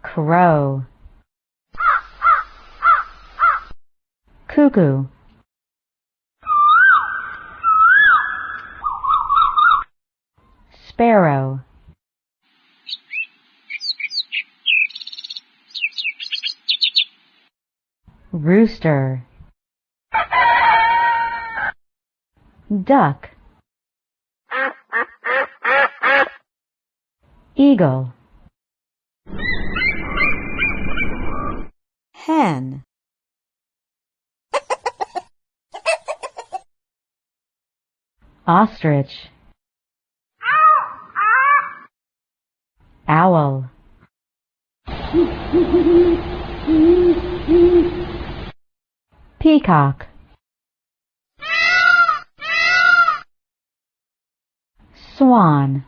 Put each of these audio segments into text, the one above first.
Crow. Cuckoo. Sparrow. Rooster. Duck. Eagle. Hen. Ostrich. Owl. Peacock. Swan.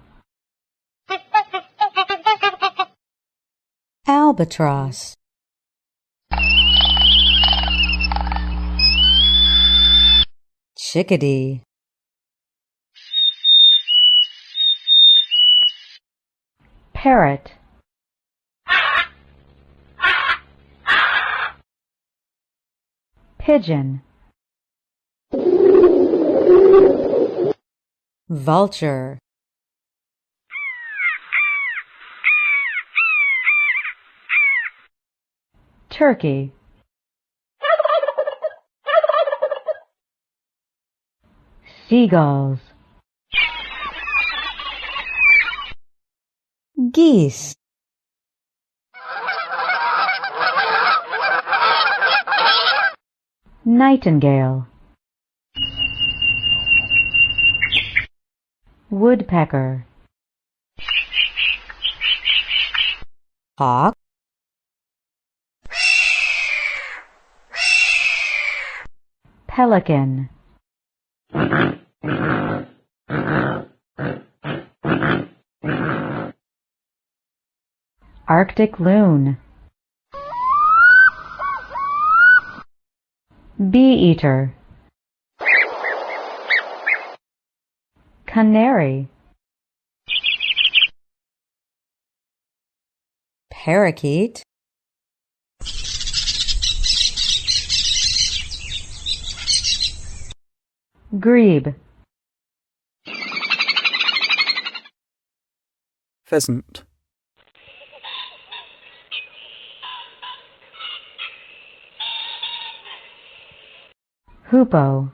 Albatross. Chickadee. Parrot. Pigeon. Vulture. Turkey. Seagulls. Geese. Nightingale. Woodpecker. Hawk. Pelican. Arctic loon. Bee-eater. Canary. Parakeet. Grebe. Pheasant. Hoopoe.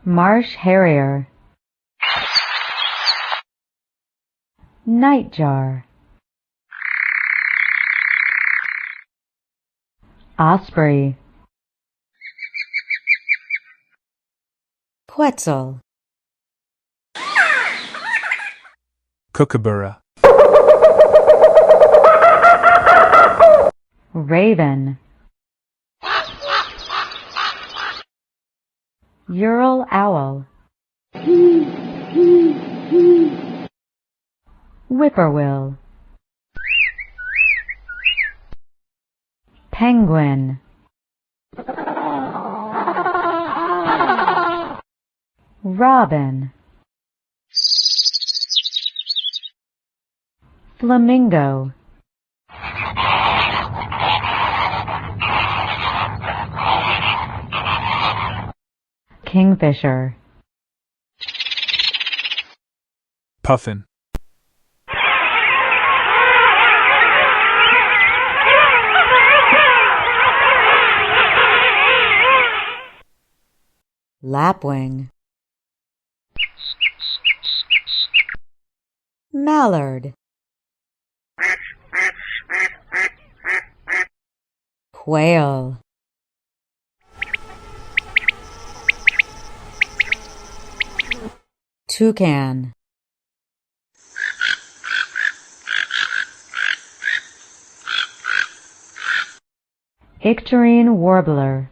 Marsh harrier. Nightjar. Osprey. Quetzal. Kookaburra. Raven. Ural owl. Whippoorwill. Penguin. Robin. Flamingo. Kingfisher. Puffin. Lapwing. Mallard. Quail. Toucan. Icterine warbler.